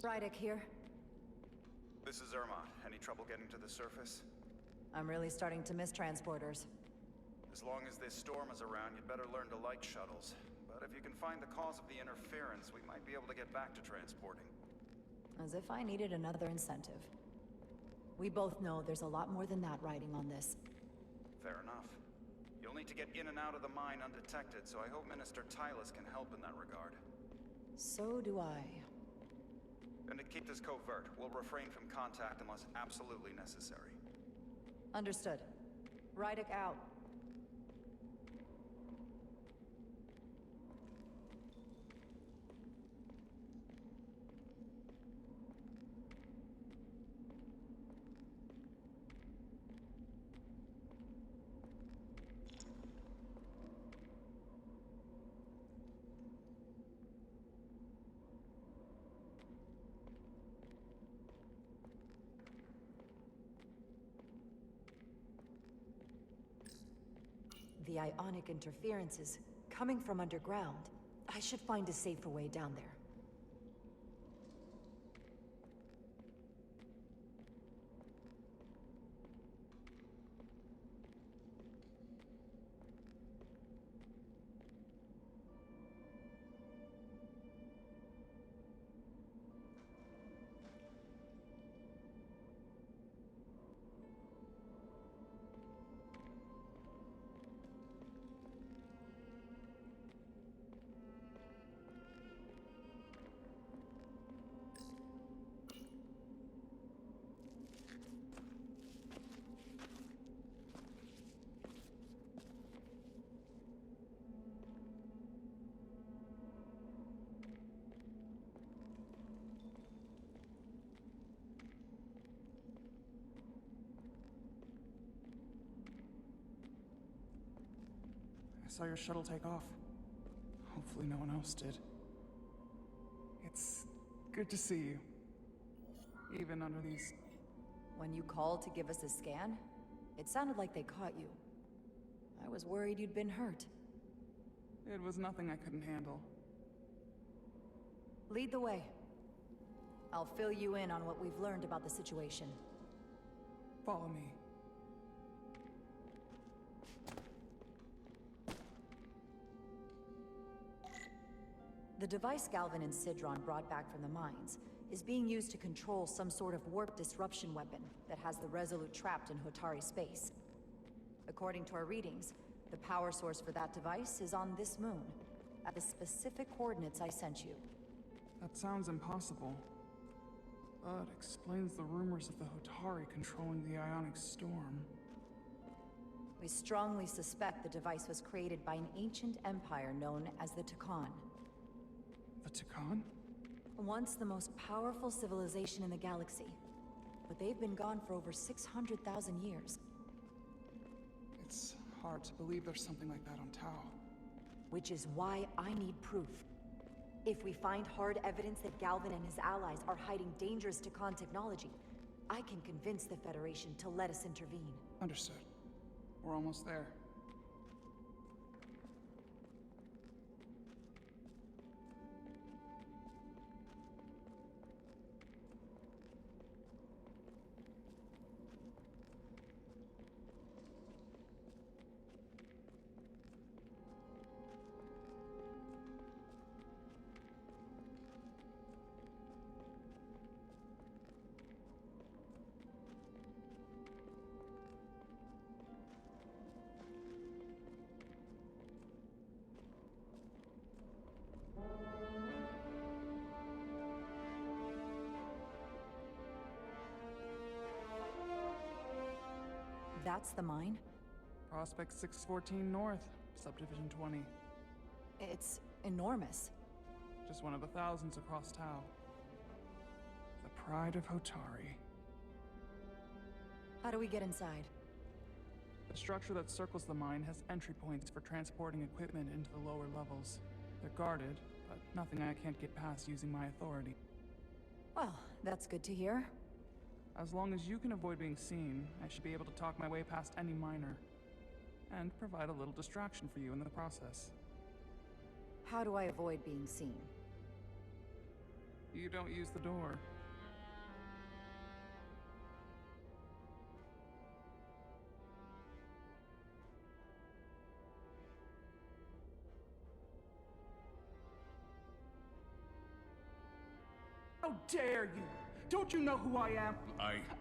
Rydick here. This is Irma. Any trouble getting to the surface? I'm really starting to miss transporters. As long as this storm is around, you'd better learn to like shuttles. But if you can find the cause of the interference, we might be able to get back to transporting. As if I needed another incentive. We both know there's a lot more than that riding on this. Fair enough. You'll need to get in and out of the mine undetected, so I hope Minister Tylus can help in that regard. So do I. And to keep this covert, we'll refrain from contact unless absolutely necessary. Understood. Rydick out. The ionic interference is coming from underground. I should find a safer way down there. I saw your shuttle take off. Hopefully no one else did. It's good to see you. Even under these... When you called to give us a scan, it sounded like they caught you. I was worried you'd been hurt. It was nothing I couldn't handle. Lead the way. I'll fill you in on what we've learned about the situation. Follow me. The device Galvin and Sidron brought back from the mines is being used to control some sort of warp disruption weapon that has the Resolute trapped in Hotari space. According to our readings, the power source for that device is on this moon, at the specific coordinates I sent you. That sounds impossible. But explains the rumors of the Hotari controlling the ionic storm. We strongly suspect the device was created by an ancient empire known as the Takan. The Takan? Once the most powerful civilization in the galaxy, but they've been gone for over 600,000 years. It's hard to believe there's something like that on Tau. Which is why I need proof. If we find hard evidence that Galvin and his allies are hiding dangerous Takan technology, I can convince the Federation to let us intervene. Understood. We're almost there. That's the mine? Prospect 614 North, Subdivision 20. It's enormous. Just one of the thousands across Tau. The pride of Hotari. How do we get inside? The structure that circles the mine has entry points for transporting equipment into the lower levels. They're guarded, but nothing I can't get past using my authority. Well, that's good to hear. As long as you can avoid being seen, I should be able to talk my way past any miner. And provide a little distraction for you in the process. How do I avoid being seen? You don't use the door. How dare you! Don't you know who I am?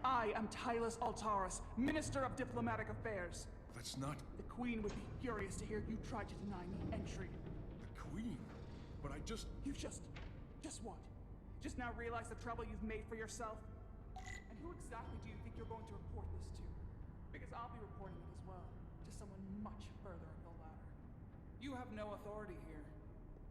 I am Tylus Altaris, Minister of Diplomatic Affairs. That's not The Queen would be furious to hear you tried to deny me entry. the Queen. But I just... You just what? Just now realize the trouble you've made for yourself? And who exactly do you think you're going to report this to? Because I'll be reporting it as well, to someone much further up the ladder. You have no authority here.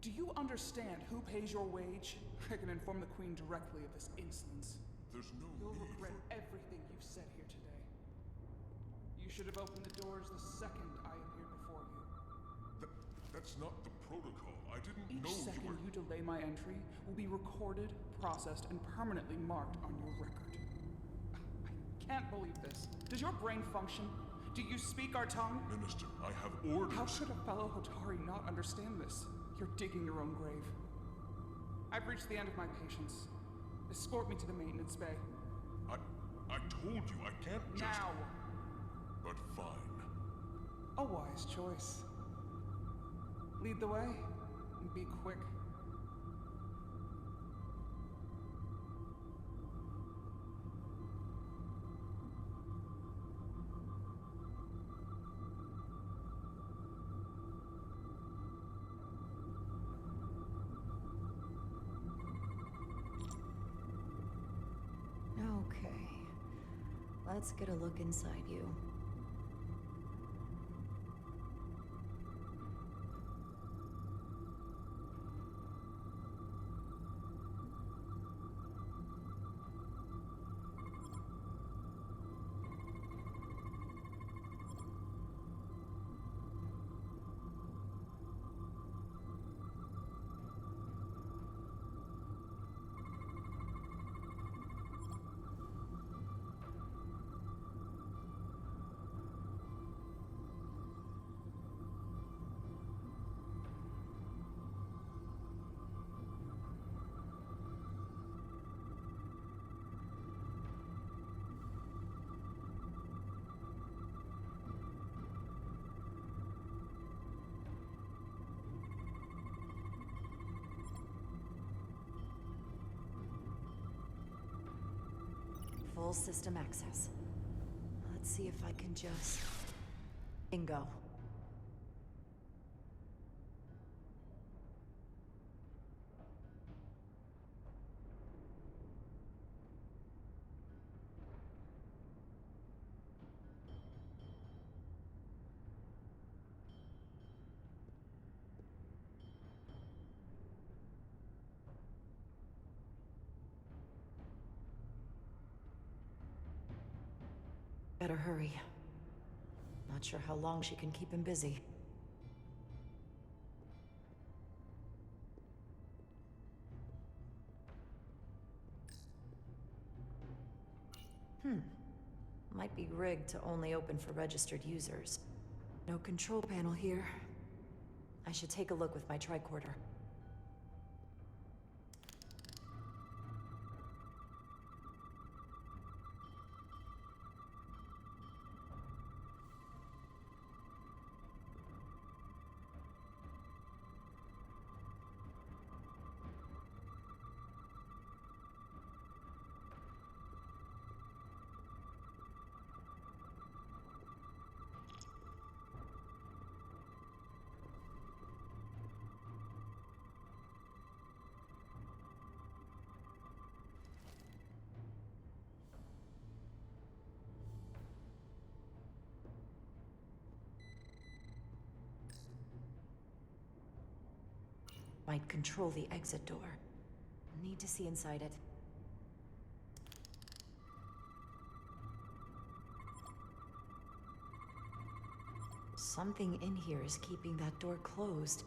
Do you understand who pays your wage? I can inform the Queen directly of this insolence. There's no You'll need regret everything you've said here today. You should have opened the doors the second I appeared before you. That's not the protocol. I didn't Each know second you were... you delay my entry will be recorded, processed, and permanently marked on your record. I can't believe this. Does your brain function? Do you speak our tongue? Minister, I have orders. How could a fellow Hotari not understand this? You're digging your own grave. I've reached the end of my patience. Escort me to the maintenance bay. I told you, I can't just... Now! But fine. A wise choice. Lead the way, and be quick. Okay. Let's get a look inside you. Full system access. Let's see if I can just... Bingo. Better hurry. Not sure how long she can keep him busy. Might be rigged to only open for registered users. No control panel here. I should take a look with my tricorder. Might control the exit door. Need to see inside it. Something in here is keeping that door closed.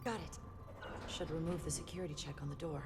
Got it. Should remove the security check on the door.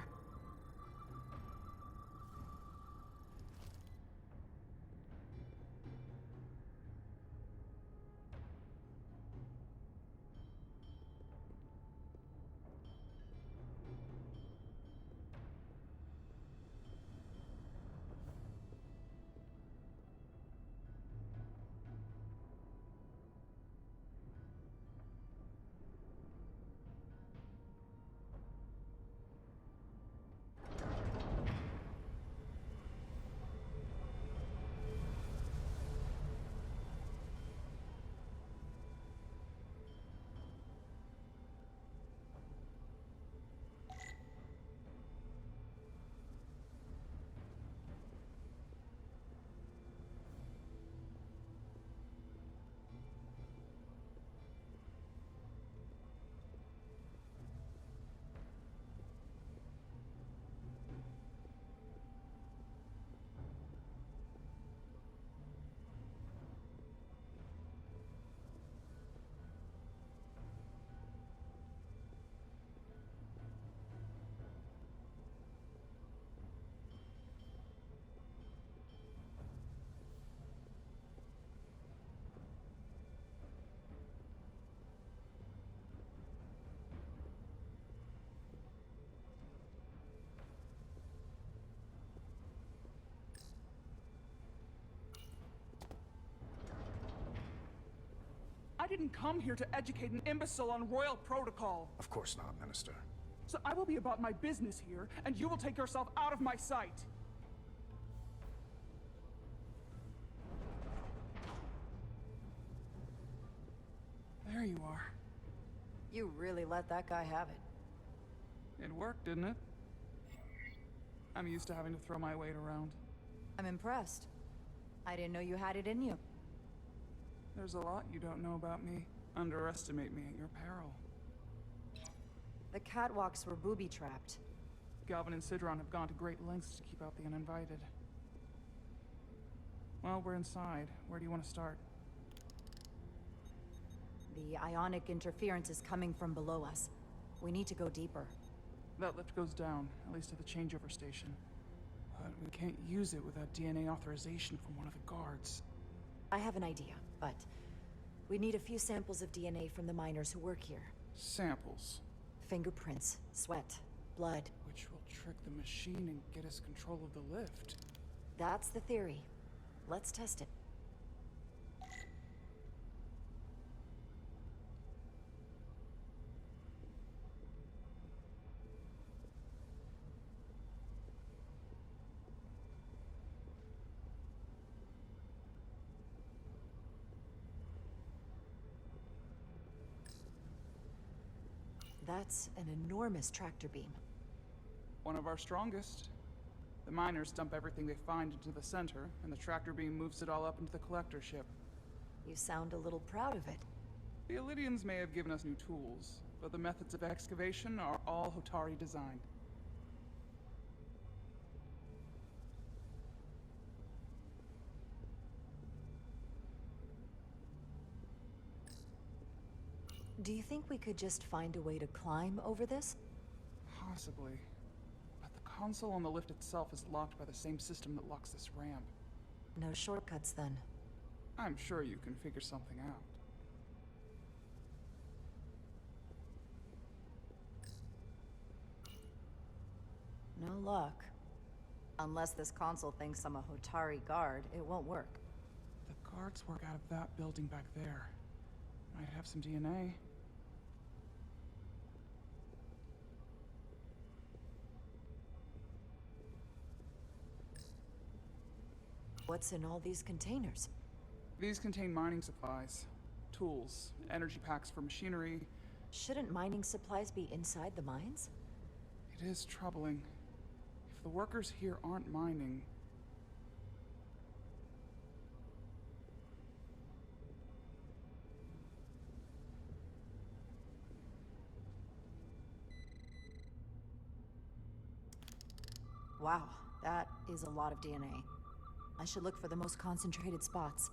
I didn't come here to educate an imbecile on royal protocol. Of course not, Minister. So I will be about my business here, and you will take yourself out of my sight. There you are. You really let that guy have it. It worked, didn't it? I'm used to having to throw my weight around. I'm impressed. I didn't know you had it in you. There's a lot you don't know about me. Underestimate me at your peril. The catwalks were booby-trapped. Galvin and Sidron have gone to great lengths to keep out the uninvited. Well, we're inside. Where do you want to start? The ionic interference is coming from below us. We need to go deeper. That lift goes down, at least to the changeover station. But we can't use it without DNA authorization from one of the guards. I have an idea, but we need a few samples of DNA from the miners who work here. Samples. Fingerprints, sweat, blood. Which will trick the machine and get us control of the lift. That's the theory. Let's test it. That's an enormous tractor beam. One of our strongest. The miners dump everything they find into the center, and the tractor beam moves it all up into the collector ship. You sound a little proud of it. The Illydians may have given us new tools, but the methods of excavation are all Hotari designed. Do you think we could just find a way to climb over this? Possibly. But the console on the lift itself is locked by the same system that locks this ramp. No shortcuts then. I'm sure you can figure something out. No luck. Unless this console thinks I'm a Hotari guard, it won't work. The guards work out of that building back there. Might have some DNA. What's in all these containers? These contain mining supplies, tools, energy packs for machinery. Shouldn't mining supplies be inside the mines? It is troubling. If the workers here aren't mining... Wow, that is a lot of DNA. I should look for the most concentrated spots.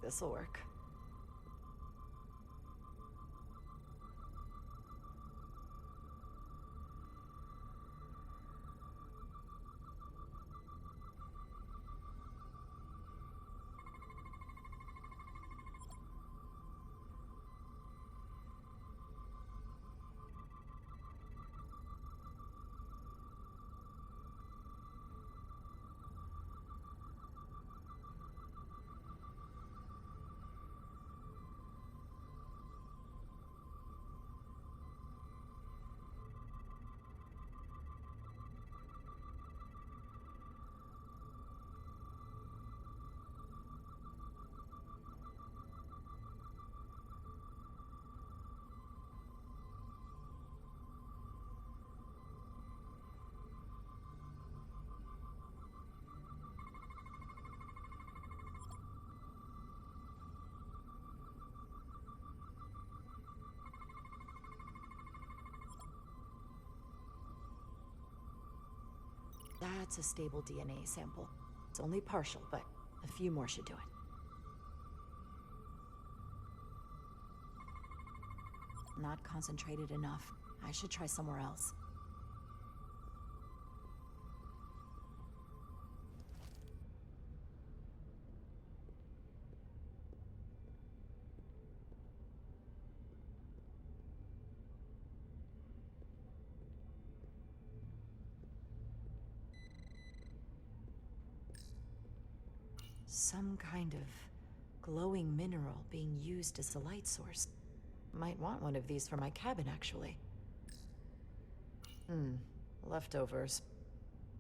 This'll work. That's a stable DNA sample. It's only partial, but a few more should do it. Not concentrated enough. I should try somewhere else. Some kind of glowing mineral being used as a light source. Might want one of these for my cabin, actually. Leftovers.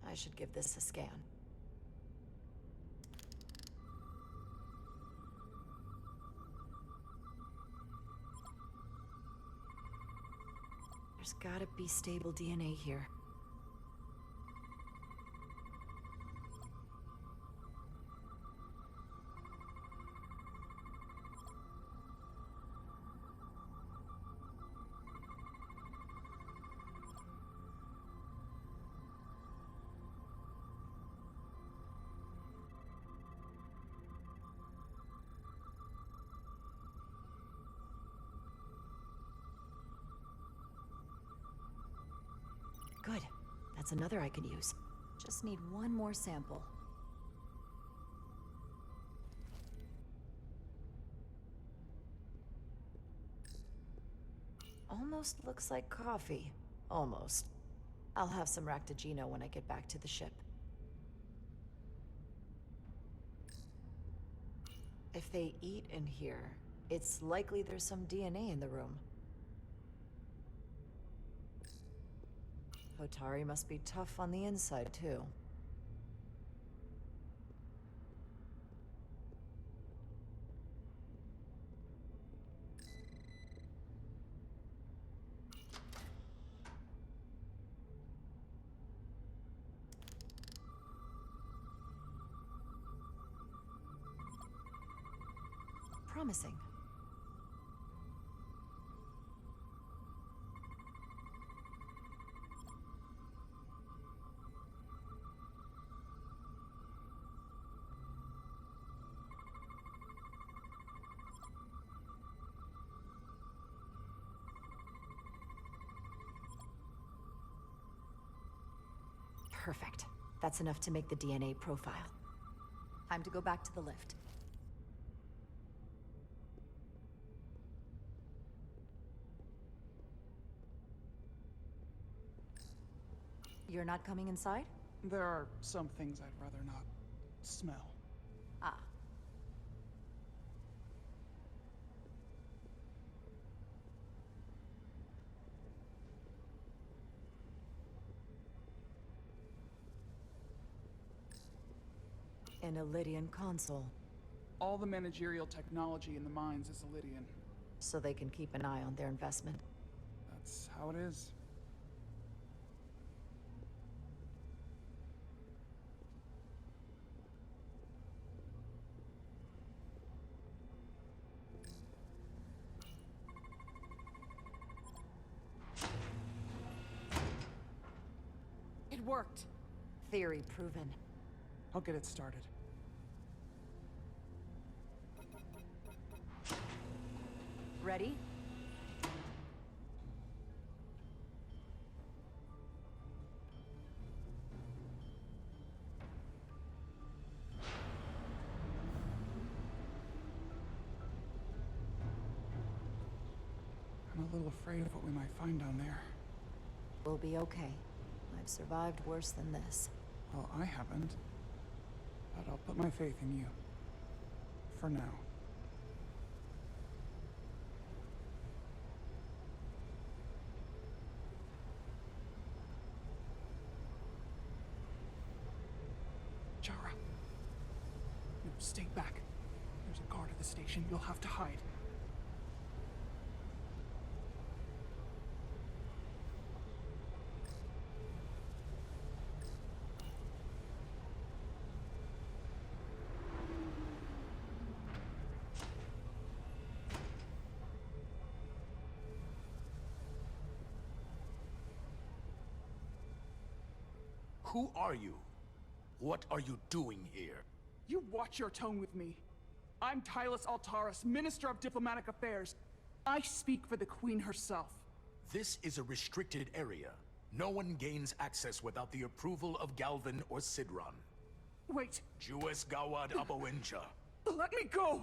I should give this a scan. There's gotta be stable DNA here. Good. That's another I could use. Just need one more sample. Almost looks like coffee. Almost. I'll have some Ractigino when I get back to the ship. If they eat in here, it's likely there's some DNA in the room. Hotari must be tough on the inside, too. Promising. Perfect. That's enough to make the DNA profile. Time to go back to the lift. You're not coming inside? There are some things I'd rather not smell. Ah. An Illydian console. All the managerial technology in the mines is Illydian. So they can keep an eye on their investment. That's how it is. It worked. Theory proven. I'll get it started. Ready? I'm a little afraid of what we might find down there. We'll be okay. I've survived worse than this. Well, I haven't. But I'll put my faith in you. For now. Chara. No, stay back. There's a guard at the station. You'll have to hide. Who are you? What are you doing here? You watch your tone with me. I'm Tylus Altaris, Minister of Diplomatic Affairs. I speak for the Queen herself. This is a restricted area. No one gains access without the approval of Galvin or Sidron. Wait, Jues Gawad Abawincha. let me go!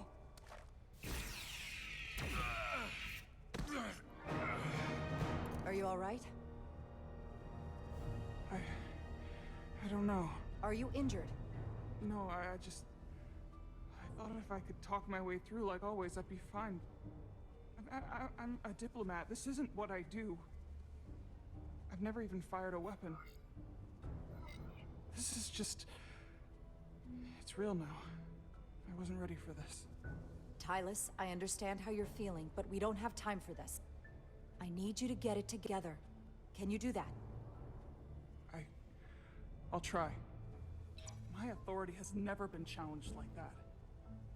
Are you all right? I don't know. Are you injured? No, I thought if I could talk my way through like always, I'd be fine. I'm a diplomat. This isn't what I do. I've never even fired a weapon. This is just... It's real now. I wasn't ready for this. Tylus, I understand how you're feeling, but we don't have time for this. I need you to get it together. Can you do that? I'll try. My authority has never been challenged like that.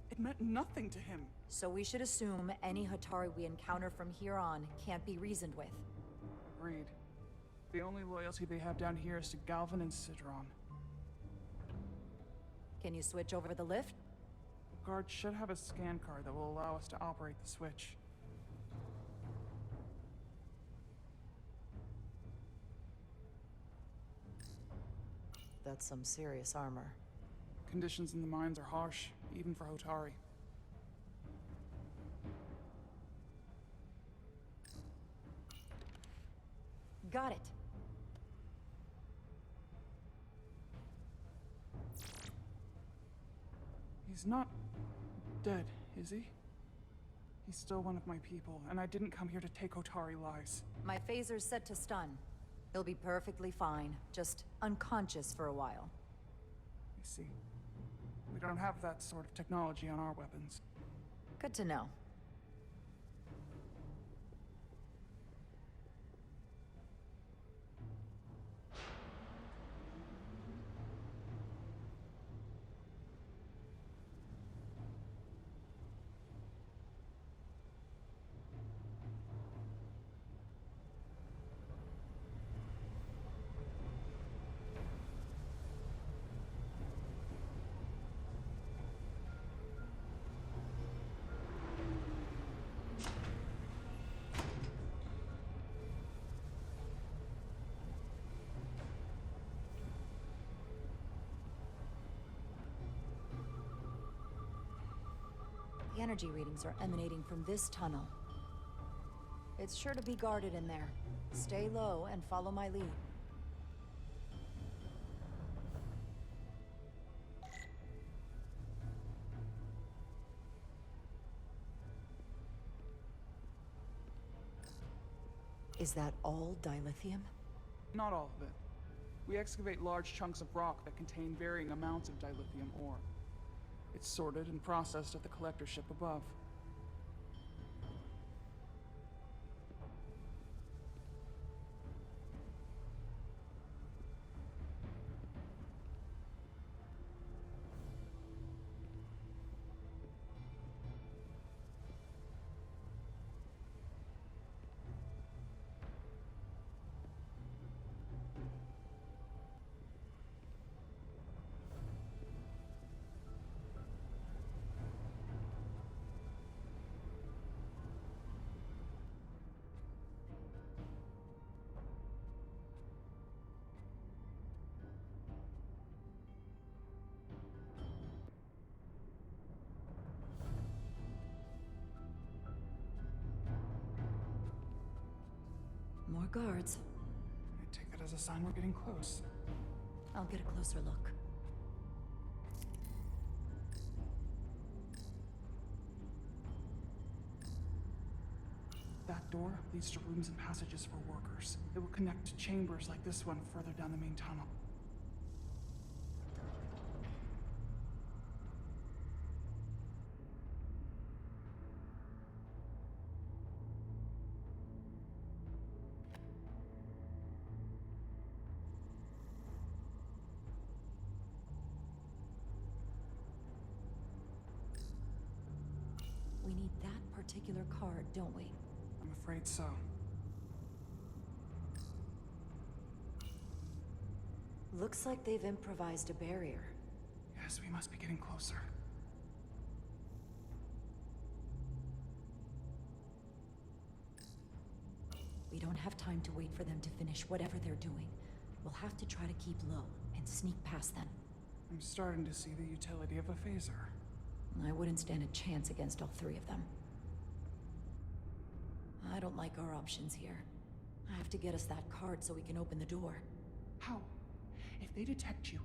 It meant nothing to him. So we should assume any Hatari we encounter from here on can't be reasoned with. Agreed. The only loyalty they have down here is to Galvin and Sidron. Can you switch over the lift? The guard should have a scan card that will allow us to operate the switch. That's some serious armor. Conditions in the mines are harsh, even for Hotari. Got it. He's not dead, is he? He's still one of my people, and I didn't come here to take Hotari lives. My phaser's set to stun. He'll be perfectly fine, just unconscious for a while. I see. We don't have that sort of technology on our weapons. Good to know. The energy readings are emanating from this tunnel. It's sure to be guarded in there. Stay low and follow my lead. Is that all dilithium? Not all of it. We excavate large chunks of rock that contain varying amounts of dilithium ore. It's sorted and processed at the collector ship above. More guards. I take that as a sign we're getting close. I'll get a closer look. That door leads to rooms and passages for workers. It will connect to chambers like this one further down the main tunnel. We need that particular card, don't we? I'm afraid so. Looks like they've improvised a barrier. Yes, we must be getting closer. We don't have time to wait for them to finish whatever they're doing. We'll have to try to keep low and sneak past them. I'm starting to see the utility of a phaser. I wouldn't stand a chance against all three of them. I don't like our options here. I have to get us that card so we can open the door. How? If they detect you,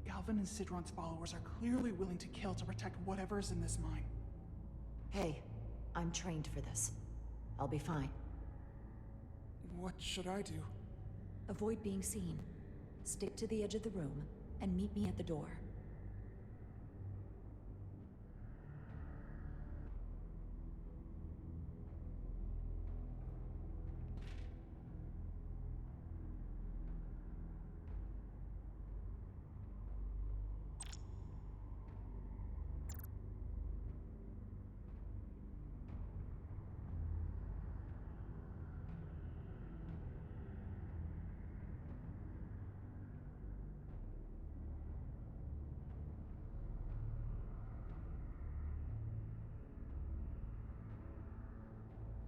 Galvin and Sidron's followers are clearly willing to kill to protect whatever is in this mine. Hey, I'm trained for this. I'll be fine. What should I do? Avoid being seen. Stick to the edge of the room and meet me at the door.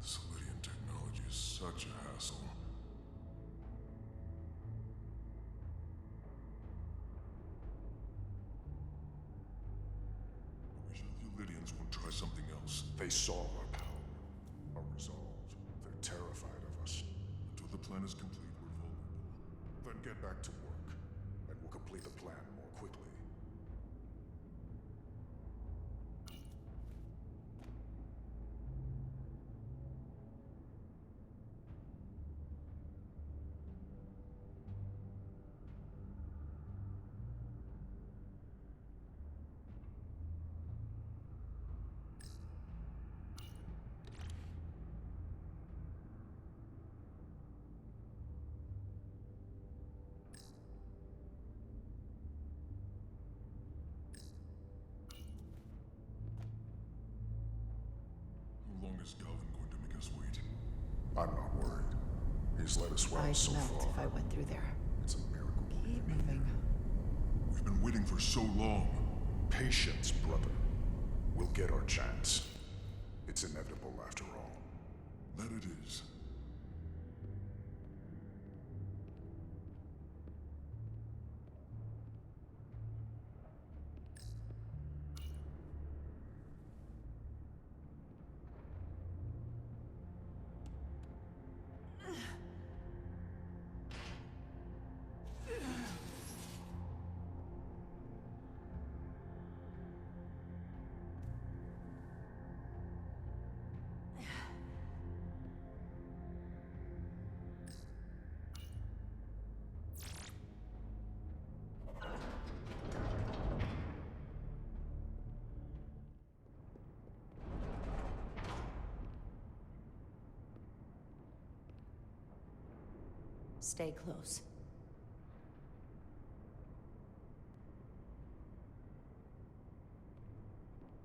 Solidian technology is such a hassle. I wish the Lydians would try something else. They saw our power, our resolve. They're terrified of us. Until the plan is complete, we're vulnerable. Then get back to work, and we'll complete the plan more quickly. How long is Galvin going to make us wait? I'm not worried. He's let us well I'd so melt far. if I went through there. It's a miracle. Keep moving. We've been waiting for so long. Patience, brother. We'll get our chance. It's inevitable after all. That it is. Stay close.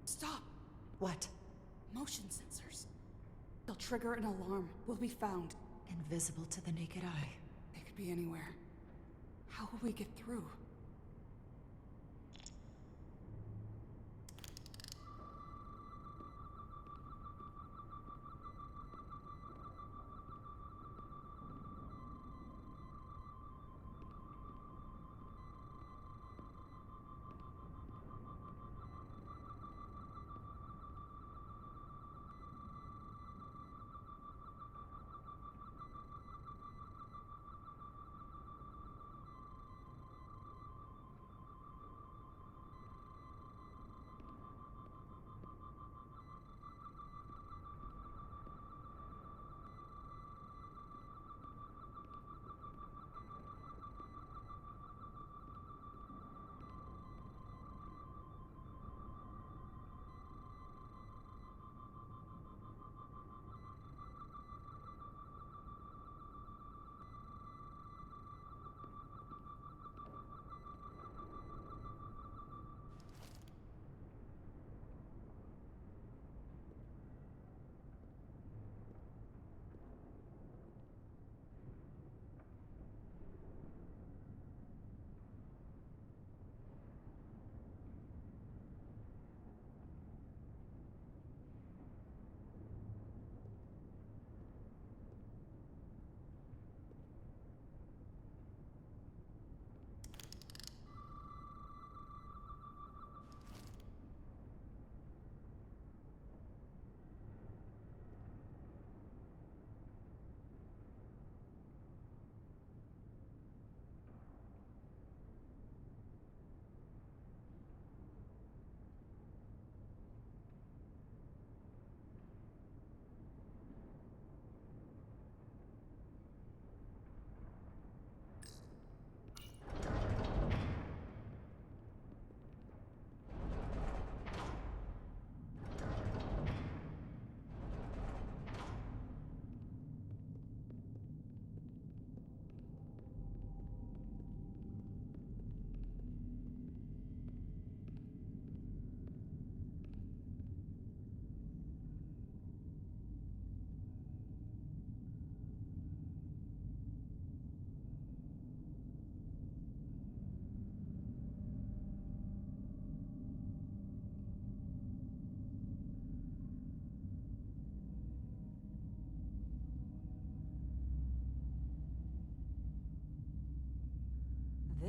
Stop! What? Motion sensors. They'll trigger an alarm. We'll be found. Invisible to the naked eye. They could be anywhere. How will we get through?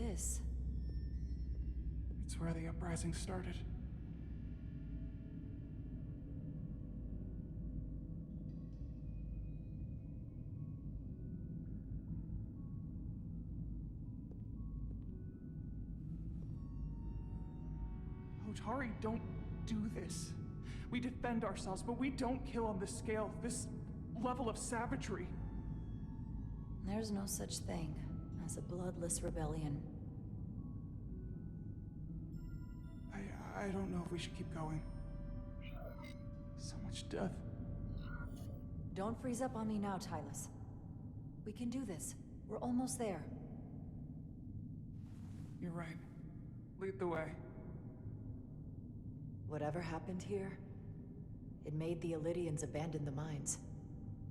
this? It's where the uprising started. Hotari don't do this. We defend ourselves, but we don't kill on this scale, this level of savagery. There's no such thing as a bloodless rebellion. I don't know if we should keep going. So much death. Don't freeze up on me now, Tylus. We can do this. We're almost there. You're right. Lead the way. Whatever happened here, it made the Illydians abandon the mines.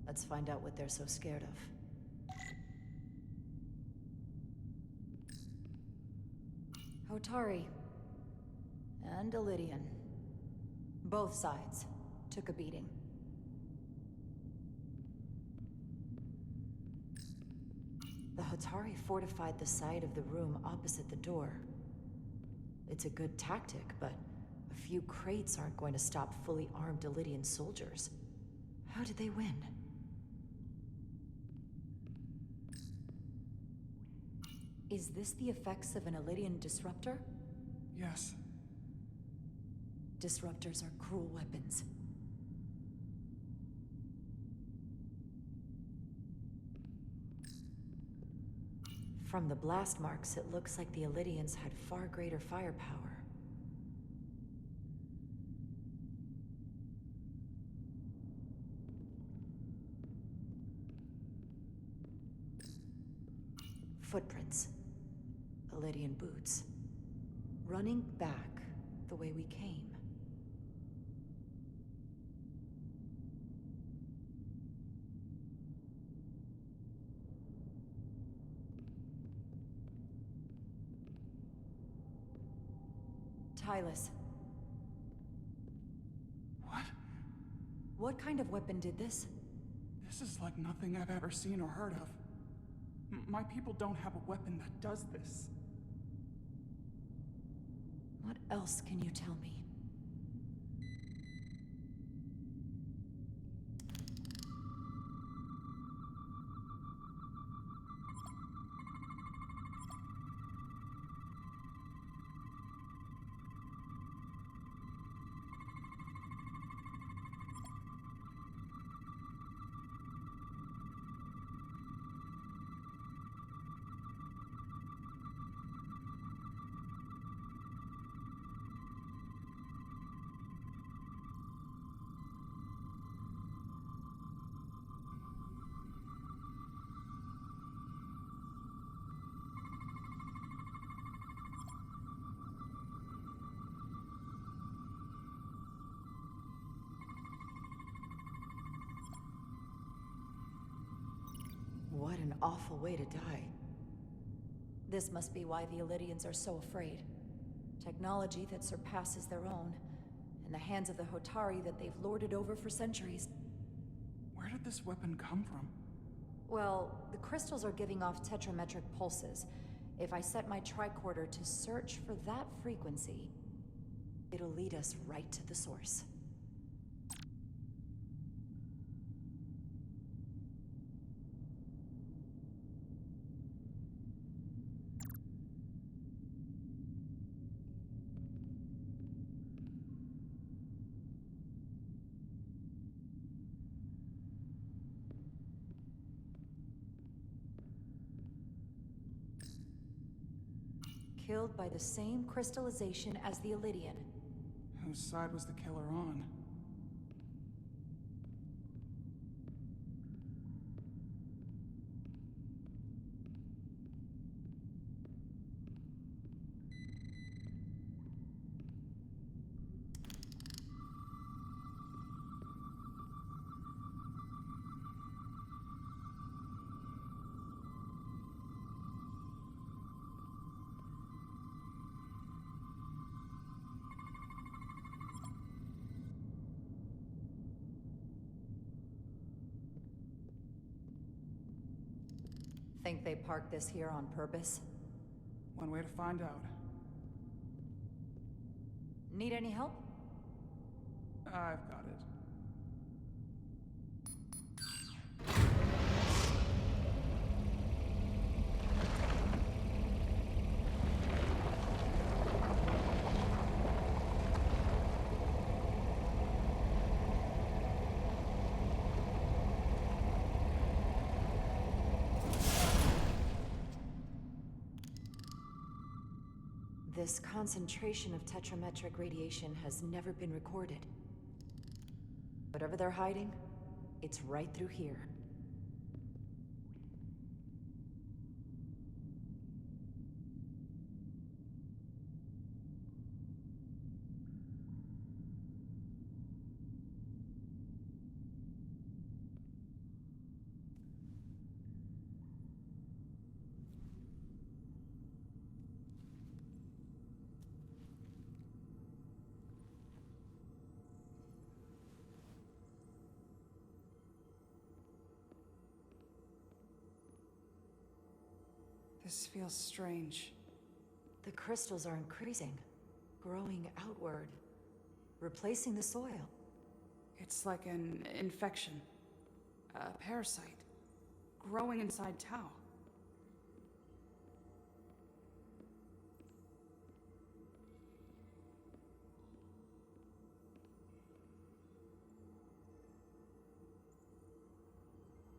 Let's find out what they're so scared of. Hotari and Illydian. Both sides took a beating. The Hotari fortified the side of the room opposite the door. It's a good tactic, but a few crates aren't going to stop fully armed Illydian soldiers. How did they win? Is this the effects of an Illydian disruptor? Yes. Disruptors are cruel weapons. From the blast marks, it looks like the Illydians had far greater firepower. Footprints. Illydian boots. Running back the way we came. Tylus. What? What kind of weapon did this? This is like nothing I've ever seen or heard of. My people don't have a weapon that does this. What else can you tell me? What an awful way to die. This must be why the Illydians are so afraid. Technology that surpasses their own, in the hands of the Hotari that they've lorded over for centuries. Where did this weapon come from? Well, the crystals are giving off tetrametric pulses. If I set my tricorder to search for that frequency, it'll lead us right to the source. Killed by the same crystallization as the Illydian. Whose side was the killer on? Think they parked this here on purpose? One way to find out. Need any help? I've got it. This concentration of tetrametric radiation has never been recorded. Whatever they're hiding, it's right through here. This feels strange. The crystals are increasing, growing outward, replacing the soil. It's like an infection. A parasite. Growing inside Tau.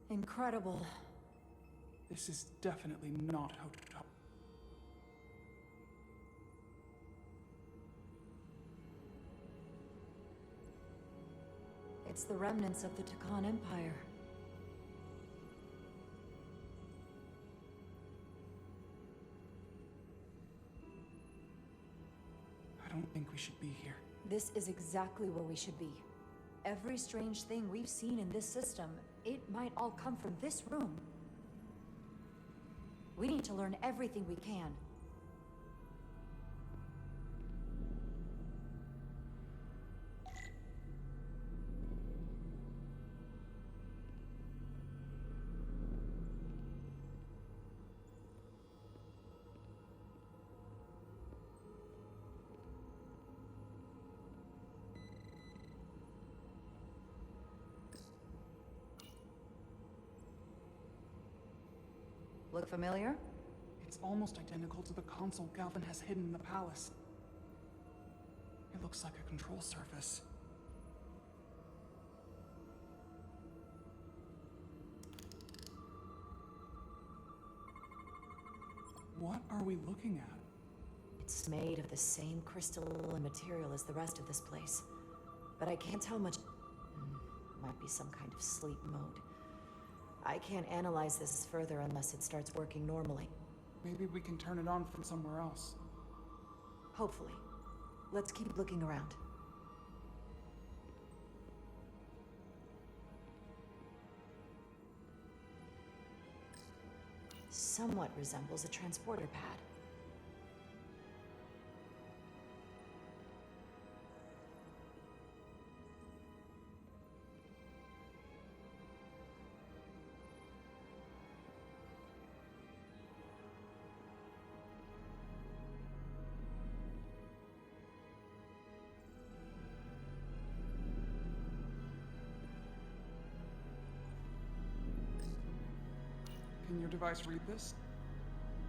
Incredible. This is definitely not Hotel. It's the remnants of the Takan Empire. I don't think we should be here. This is exactly where we should be. Every strange thing we've seen in this system, it might all come from this room. We need to learn everything we can. Look familiar? It's almost identical to the console Galvin has hidden in the palace. It looks like a control surface. What are we looking at? It's made of the same crystalline material as the rest of this place. But I can't tell much. Might be some kind of sleep mode. I can't analyze this further unless it starts working normally. Maybe we can turn it on from somewhere else. Hopefully. Let's keep looking around. Somewhat resembles a transporter pad. Can your device read this?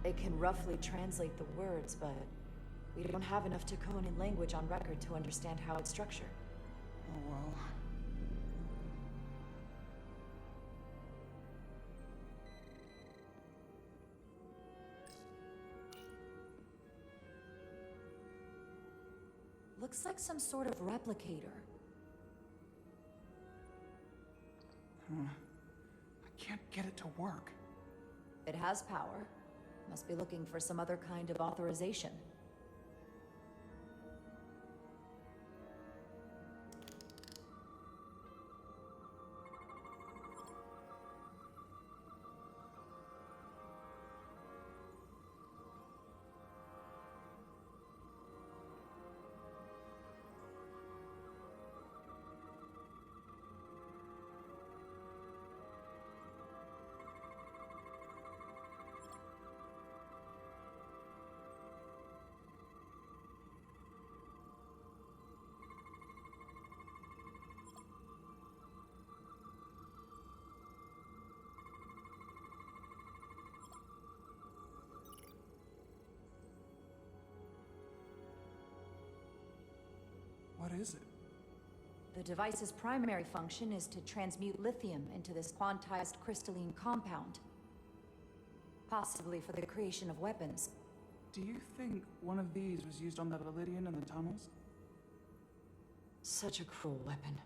It can roughly translate the words, but we don't have enough Takonan language on record to understand how it's structured. Oh well. Looks like some sort of replicator. I can't get it to work. It has power. Must be looking for some other kind of authorization. The device's primary function is to transmute lithium into this quantized crystalline compound. Possibly for the creation of weapons. Do you think one of these was used on the Validian in the tunnels? Such a cruel weapon.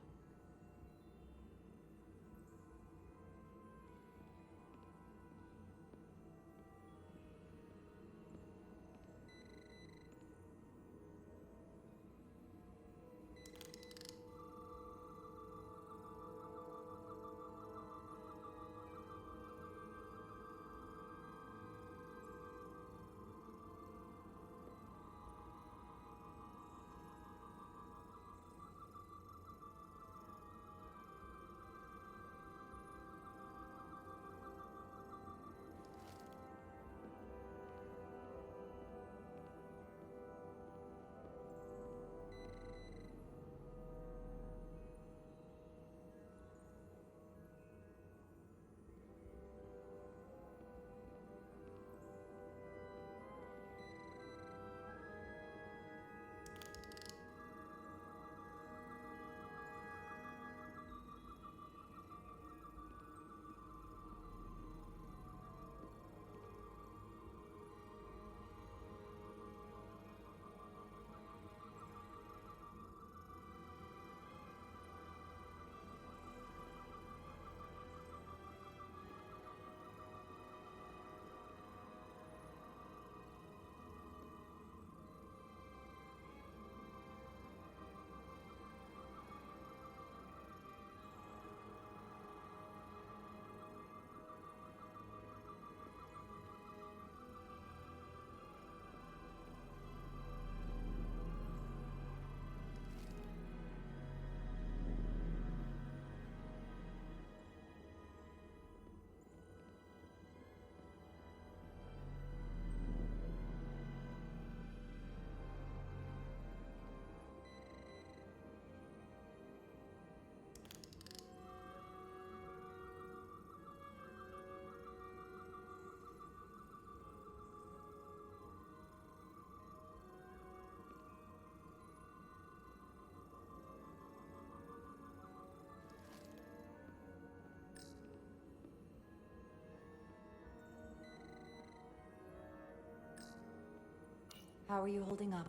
How are you holding up?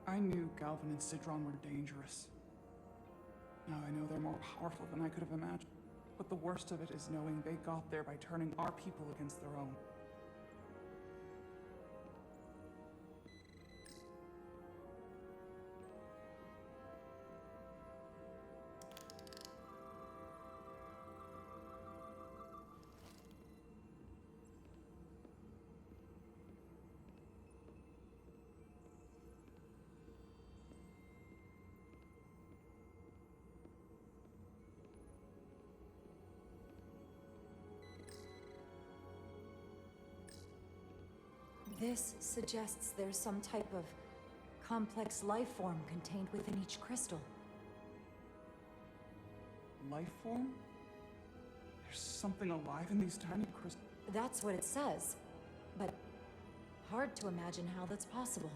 I knew Galvin and Sidron were dangerous. Now I know they're more powerful than I could have imagined. But the worst of it is knowing they got there by turning our people against their own. This suggests there's some type of complex life form contained within each crystal. Life form? There's something alive in these tiny crystals. That's what it says. But hard to imagine how that's possible.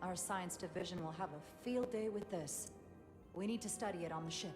Our science division will have a field day with this. We need to study it on the ship.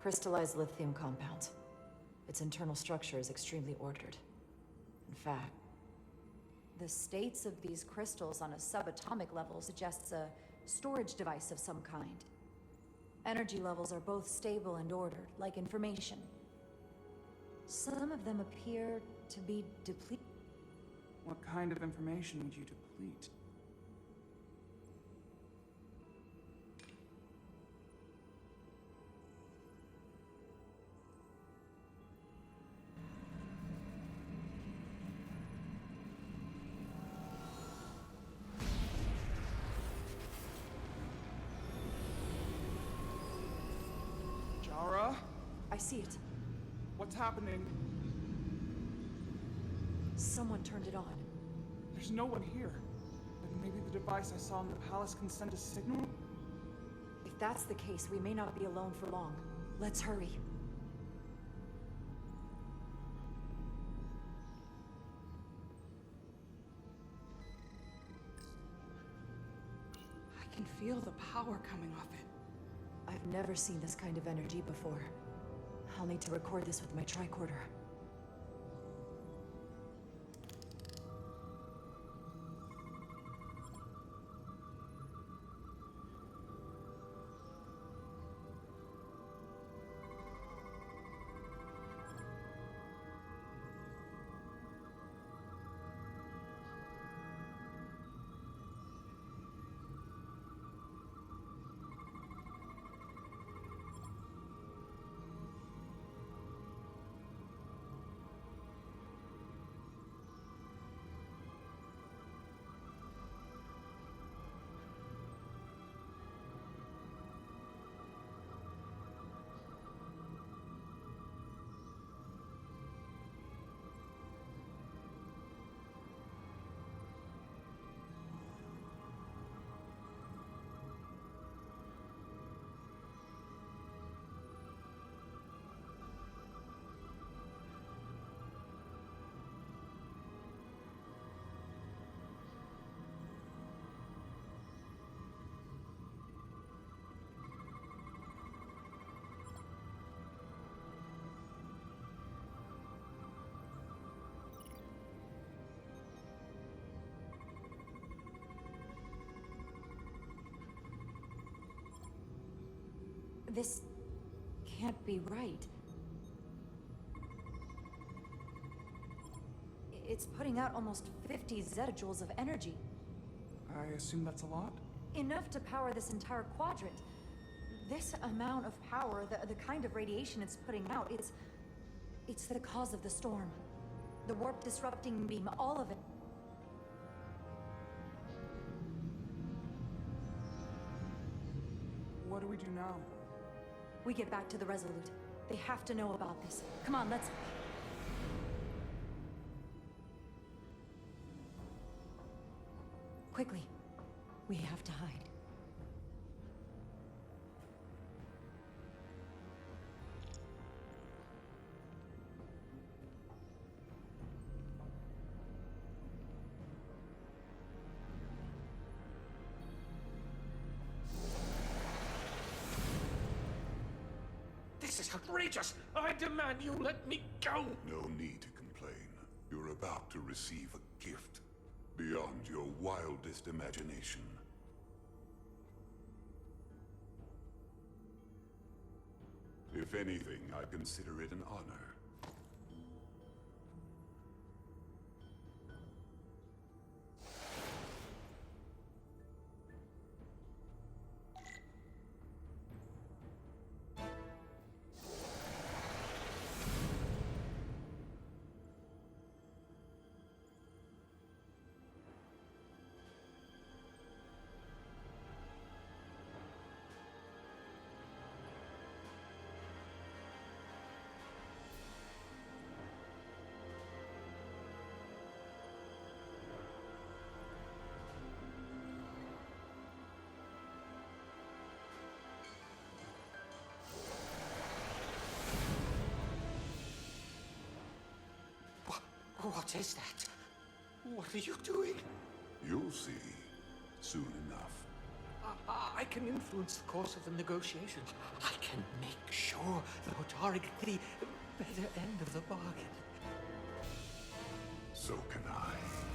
Crystallized lithium compound. Its internal structure is extremely ordered. In fact, the states of these crystals on a subatomic level suggests a storage device of some kind. Energy levels are both stable and ordered, like information. Some of them appear to be depleted. What kind of information would you deplete? Jara? I see it. What's happening? Someone turned it on. There's no one here. Then maybe the device I saw in the palace can send a signal? If that's the case, we may not be alone for long. Let's hurry. I can feel the power coming off it. I've never seen this kind of energy before. I'll need to record this with my tricorder. This can't be right. It's putting out almost 50 zetajoules of energy. I assume that's a lot? Enough to power this entire quadrant. This amount of power, the kind of radiation it's putting out, it's the cause of the storm. The warp disrupting beam, all of it. What do we do now? We get back to the Resolute. They have to know about this. Come on, let's... Quickly. We have to hide. This is outrageous! I demand you let me go! No need to complain. You're about to receive a gift beyond your wildest imagination. If anything, I consider it an honor. What is that? What are you doing? You'll see soon enough. I can influence the course of the negotiations. I can make sure the Hotari get the better end of the bargain. So can I.